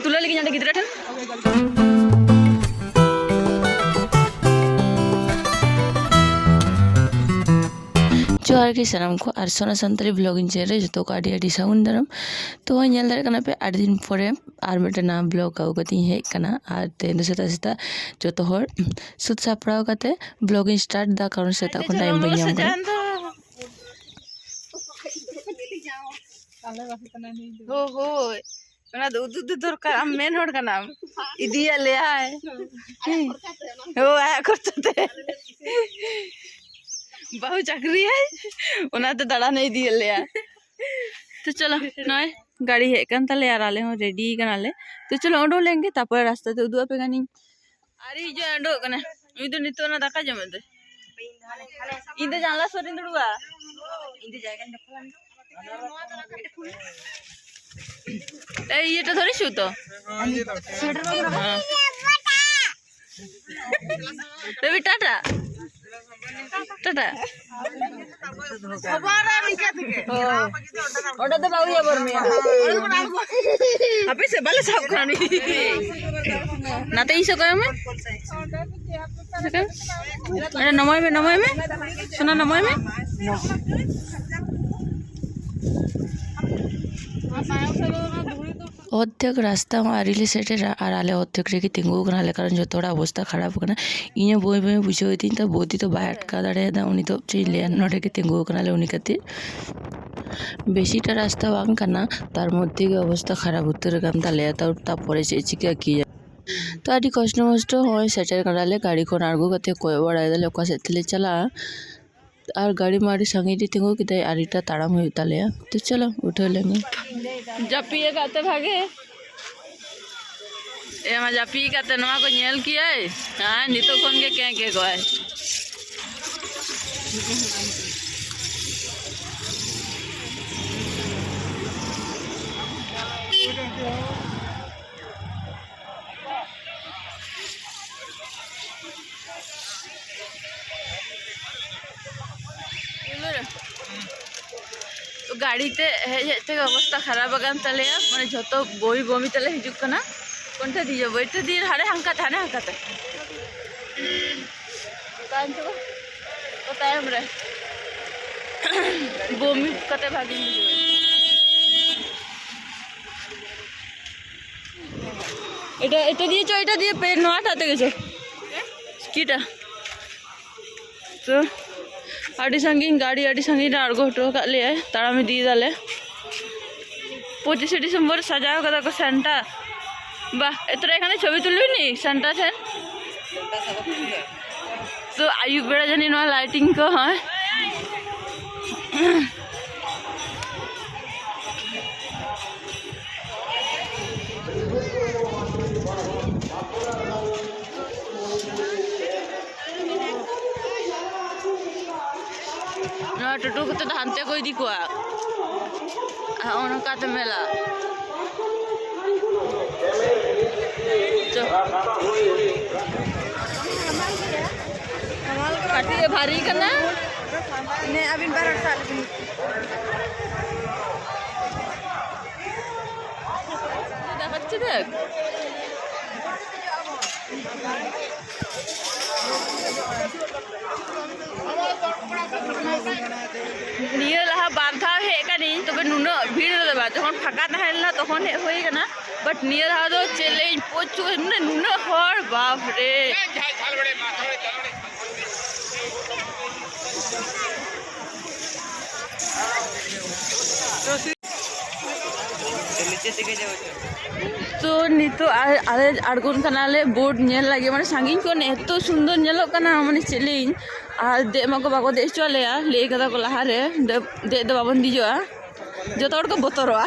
तुला लेकिन जाने किधर ठन जोहार के सानाम को और सोना संताली ब्लॉगिंग चैनल जो को आडी आडी साउंड दरम तो ñel dare kana pe 8 दिन pore ar meta na blog au kati he kana ar ten seta seta joto hor sut saprao kate blogging start da karon seta kon time bang yam ko ho ho kana udu dorkar am main hor kana idiya le ay ho ay kortate बहु चक्री है उना तो दड़ा नहीं दिए ले तो चलो नय गाड़ी है कन तले यार आले हो रेडी कनाले तो चलो ओडो लेंगे तापर रास्ता ते उदुआ पे गानी अरे जो ओडो कना इ तो नितो ना दाका जमे दे इन दे जानला सोरिन दुडुआ इन दे जायगा ए ये तो थोड़ी छू तो स्वेटर वगैरह बेबी टाटा টাটা সবারা নিচে থেকে ওটা তো বাবু যাবার মিয়া আপনি সে বলে সব খানি না তো ইসো কয় মে আরে নময় মে শোনা নময় মে অর্ধেক রাস্তা আরিলে সেটে আর আলে অর্ধেক রেখে তিঙ্গু কানালে কারণ যতটা অবস্থা খারাপ কানা ইনে বই বই বুঝে হইতি তা বদি তো বাই আটকা দাঁড়িয়ে দা উনি তো চিলে নটাকে তিঙ্গু কানালে উনি খাতির বেশিটা রাস্তা বাং কানা তার মধ্যে অবস্থা খারাপ উত্তর গাম তালে তারপরে চিকা কি তো আদি কষ্ট মষ্ট হয় সেটার কানালে গাড়ি কোন আরগো কাতে কয় বড়াই দলে ওকা সেতলে চলা और गाड़ी माड़ी संगी दी तिंगो कि आरीटा ताड़ाम हुई ताले तो चलो उठो लेंगे जापिए काते भागे ए मा जापी काते नवा को नेल किया है हां नितो कोन के गोय तो गाड़ी ते हेजते अवस्था खराब आगान तले माने जतो बई बमी तले हिजुक कना कोनटा दियो बइते दिर हारे हांकाते कांचो तो टाइम रे बमी कते भागी এটা দিয়ে পে নটাতে গেছে কিটা তো आड़ी संगीन गाड़ी आड़ी संगीन आड़गो हटो का लिया तारा में दी दाले 25 डिसेम्बर सजाओ कदा को सेंटा बा एतरा एखाने छवि तुलबी नी सेंटा से तो आयु बेड़ा जानी नो लाइटिंग को हां टटू को तो धानते कोई दी कोआ उनका तो मेला काटी भारी करना ने अभी 12 साल की देखते देख नियर लहा बारधा हे कानी तबे नुनो भीड़ देबा जखन फाका थाहेलना तखन होई गना बट नियर हा दो चैलेंज पोचु नुनो हर बाप रे तो नितो आले आड़गोन कनाले बोर्ड नेल लागे माने सांगिन को एतो सुंदर नेलो कना माने चैलेंज और दे मको बाको देश चले ले कदा को लहारे दे दो बाबन दिजोआ जो को बतरवा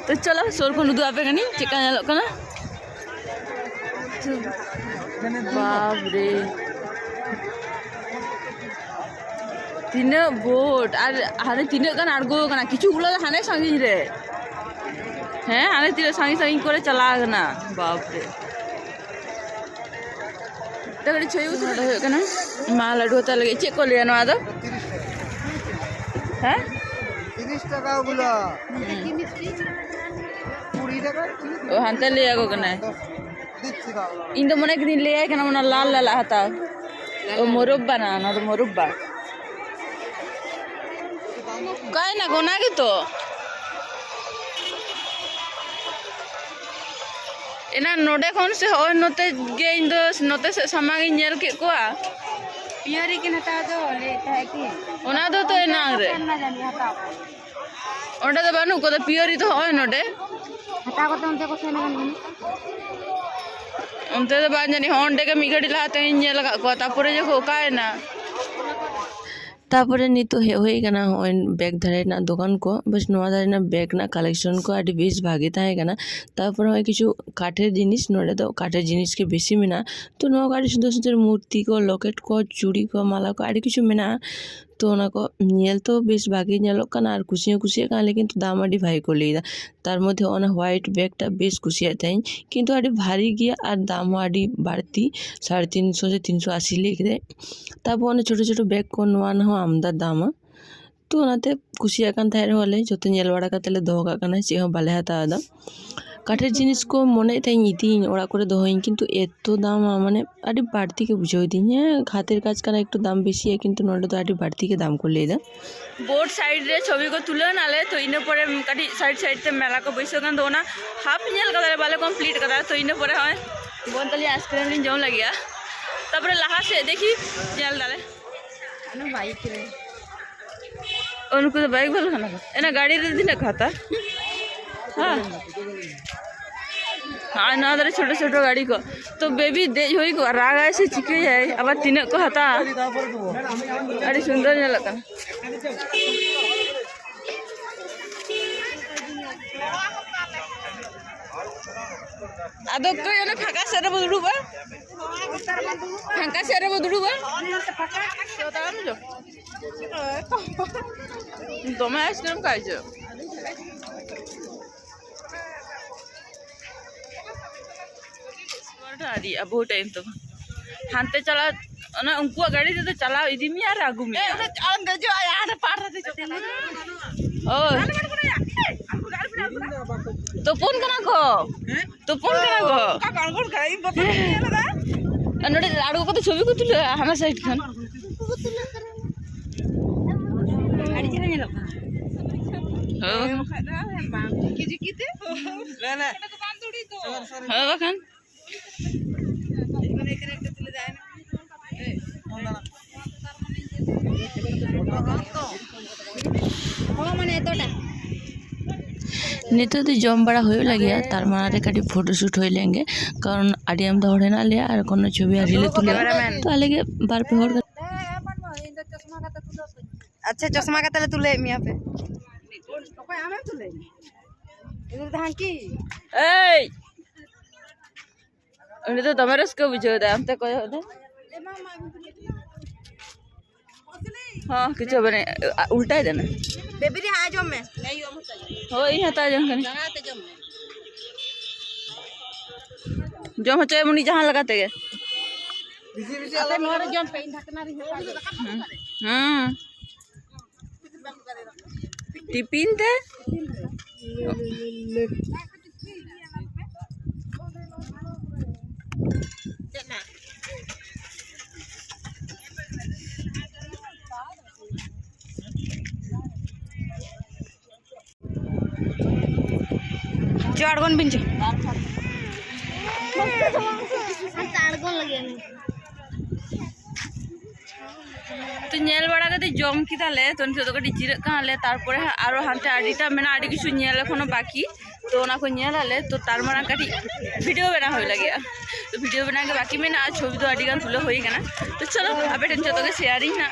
तो चलो सोर को नुदु आपे कनी चिका नेलो कना बाप रे तीना बोट और हाने तीना गान आड़गो कना किछु गुलो हाने सांगिन रे हैं हाने तीना सांगिन सांगिन करे चला गना बाप रे तगड़ी छई उतरा हो कना मा लड्डू ता लगे चेक को लिया नवा दो हैं 30 30 টাকা ওগুলো কি মিষ্টি 20 টাকা ও হাতে লিয়ে গো কেন দিচ্ছি দাও इन तो मने दिन ले केना मना लाल लाल हाता ओ मुरब्बा ना तो मुरब्बा काय ना गोना के तो एना नोडे कोन से होय नोते गे इन दो नोते से समागे नेल के कोआ पियरी के हटा दो लेता है कि ओना दो तो एना रे ना जानी हटा ओंडे तो बानु को तो पियरी तो होय नोडे हटा को तो उनते को से ना उनते तो बान जानी होंडे के मिगड़ी लाते नेल को तापरे जो काय ना तापरे नी तो हे कना बैग धरे ना दुकान को बस नवा धरे ना बैग ना कलेक्शन को आदि बेस भागे ताहे कना तापर होय किछु काठेर जिनिस नोडे तो काठेर जिनिस के बेसी मेना तो नवा गाड़ी सुंदर सुंदर मूर्ति को लॉकेट को चूड़ी को माला को आदि किछु मेना तो ओना को नेल तो बेस भागे नेलो कना आर कुसिया का लेकिन तो दाम आदि भाई को लेदा तार मध्य ओना व्हाइट बैगटा बेस कुसिया थाई किंतु आदि भारी गिया आर दाम आदि बाड़ती 350 से 380 लिख दे तापर ओना छोटो छोटो बैग को नवा ना आमदा दाम तो ओनाते कुसिया कान थाय रहले जतो नेल बाड़ा कातेले दोहो का कना चे हम बाले हाता दा काठेर जिनिस को मने थाई इति ओड़ा करे दोहोई किंतु एतो दाम माने आदि बाड़ती के बुझाई दी हातेर काज काना एकटु दाम बेशी है किंतु नोडे तो आदि बाड़ती के दाम को लेदा बोर्ड साइड रे छवि को तुले नाले तो इने परे काटी साइड साइड ते मेला को बैसो कान दोना हाफ नेल कदा बाले कंप्लीट कदा तो इने परे होय बोनतली आइसक्रीम लिन जाऊ लगिया तापरे लाहा से देखी नेल डाले अनु बाइक रे उनको तो बाइक वाला खाना एना गाड़ी रे दिन खाता हां हाँ ना दरे छोटे छोटे गाड़ी को तो बेबी दे होई को रागा से चिके जाए अब तीन को हता अरे सुंदर ने लगा आदो को ये फाका से रे बदुडुबा फाका से रे बदुडुबा तो ताम जो तो मैं आइसक्रीम खाई जो आदि अब बहुत टाइम तो हानते चला ना उनको गाड़ी दे तो चला इदी में यार आगू में अंग जो यार पार दे जो ओ तो फोन कना को का कांगोर खाई बता लगा अनडे आडू को तो छवि को तुले हना साइड खान गाड़ी चला नेलो ओ केजी किते ले ले हां बखान नितो तो जम बड़ा हो लगे तार मारे काटी फोटोशूट हो लेंगे कारण आड़ी आम दौड़े ना ले और कोनो छवि आरिले तुले तो आलेगे बार पे होड़ अच्छा चश्मा का तले तुले मिया पे ओके आमे तुले इधर धान की ए उन्हें तो तमरस को बुझो दे हम तो कोई होदे हां किछ बने उल्टा है देना बेबी रे आ जो मैं नहीं हो ई हता जम कने जम चाहे मुनी जहां लगाते के अबे मोर जम पे ढकना रे टिपिन थे जो अड़गन बिंच तो नेल बड़ा कते जम किदाले तो नितो तो कटी जिरक काले तारपरे आरो हानते आडिटा मेना आडि किछु नेल एखोनो बाकी तो ओना को नेलाले तो तार मारा कटी वीडियो बना होय लगे तो वीडियो बना के बाकी में ना छवि तो आडि गान तुले होई कना तो चलो अबे टेंशन तो के शेयरिंग ना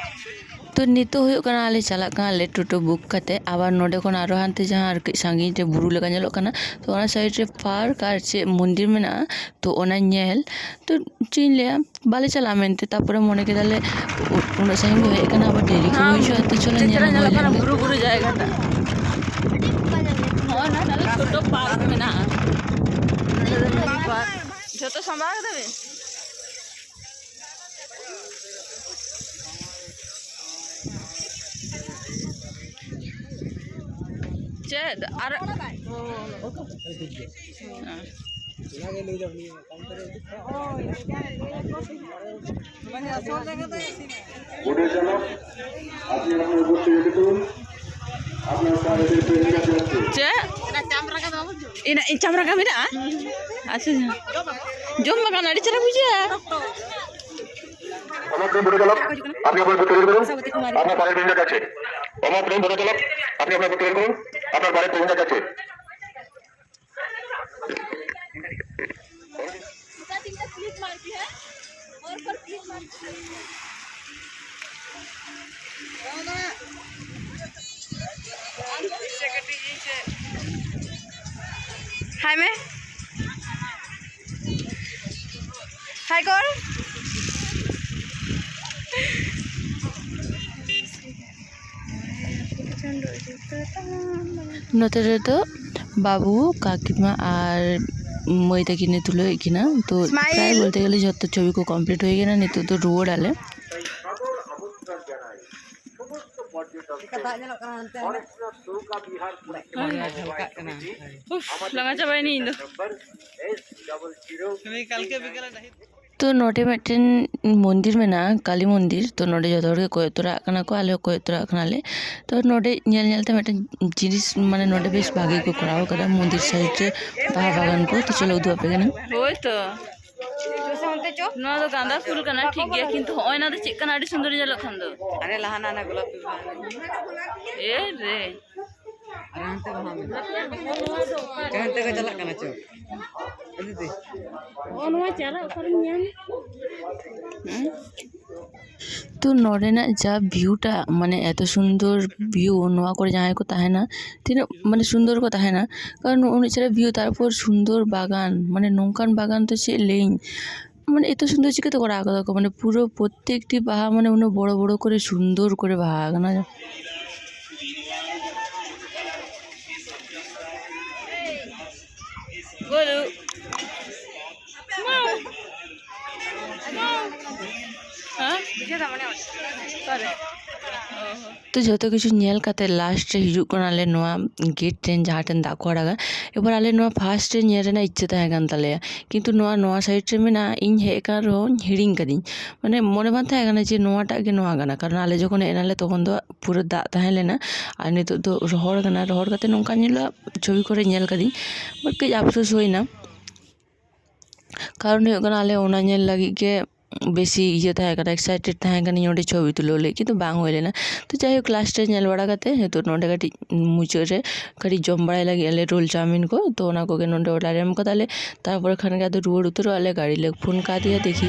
तो नितो हुयो कना आले चला काले टोटो बुक करते आबार नोडे कोन आरो हानते जहां संगी रे बुरु लगा नेलो कना तो ओना साइड रे पार्क आर चे मंदिर में ना तो ओना नेल तो चिन ले बाले चला मेनते तापरे मने के दाले उन संगी होय कना आबार देरी को होई तो चला नेला कना बुरु बुरु जाएगा ना हो ना ना छोटो पार्क में ना जो तो संभाल देबे चेद और বোর্ডের চালক আপনি আপনার উপস্থিত রেডি করুন আপনার সাইডে ট্রেন কাছে যাচ্ছে चे ina camera kami dah asal jom makan ada cara puja আমার ট্রেন বোর্ডের চালক আপনি আপনার উপস্থিত রেডি করুন আপনার পাড়ের ট্রেন কাছে আমার ট্রেন বোর্ডের চালক আপনি আপনার উপস্থিত রেডি করুন আপনার পাড়ের ট্রেন কাছে हाय में हाय कर नोते रे तो बाबू काकीमा और মই কিনে তুলে কিনা তো প্রায় বলতে গেলে যত ছবি কো কমপ্লিট হয়ে গেনা নিতো তো রোড আলে লাগা যাবে নি ইন্দো तो नोटे मिट्टन मंदिर में ना काली मंदिर तो नोटे जो थोड़े कोई तोरा कना को आले कोई तोरा कना ले तो नोटे न्याल न्याल ते मिट्टन जिनिस माने नोटे बेस भागे को कराओ करा मंदिर साइड से बागान को तो चलो उधर पे ना होय तो ना तो गांदा फूल कना ठीक है किंतु होय ना तो चिकन आड़ी सुंदर जलो खंदो अरे लहाना ना गुलाब ए रे जानते को चला कना चो तो नोडे ना जा ভিউটা মানে এত সুন্দর ভিউ নোয়া করে যায় কো তাহে না তিন মানে সুন্দর কো তাহে না কারণ উনি ছেড়ে ভিউ তারপর সুন্দর বাগান মানে নৌকান বাগান তো সে লেইন মানে এত সুন্দর চিকে তো করা আগা মানে পুরো প্রত্যেকটি বাহা মানে উনি বড় বড় করে সুন্দর করে বাগান না বলো तो जो किछु नेल काते लास्ट रे हिजु कोन आले नोआ गेट ट्रेन जहाँ ट्रेन दाको आड़ागा एबार आले नोआ फास्ट रे नेल रेना इच्छा ताहे कान तालेया किंतु नोआ साइड रे में ना इन हे कार रो हिडिंग कदिन माने मने बान ताहे काना जे नोआ टा गे नोआ गाना कारण आले जखन एनाले तखन दो पुरो दा ताहे लेना आर नितो दो रोहड़ गाना रोहड़ काते नोंका नेला छवि करे नेल कदिन बट कई अफसोस होइना कारण हुयुग काना आले ओना नेल लागि के बेसी इये ताहे काना एक्साइटेड ताहे काना नोडे छवि तुलोले किंतु बांग होइलेना तो जाई होक लास्ट रे नेल बड़ा काते हेतु नोडे काटी मुचो रे काटी जम बड़ाई लागि आले रोल चाउमिन को तो ओना को के नोडे ओडारे हम कताले तारपर खाने का तो रोड उतर आले गाड़ी ले फोन का दिया देखी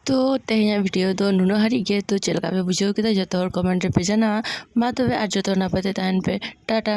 तो तेहना वीडियो तो नुनो हारी गे तो चलका पे बुझो के जो कमेंट पे जाना मा तो आज जो ना पते तान पे टाटा।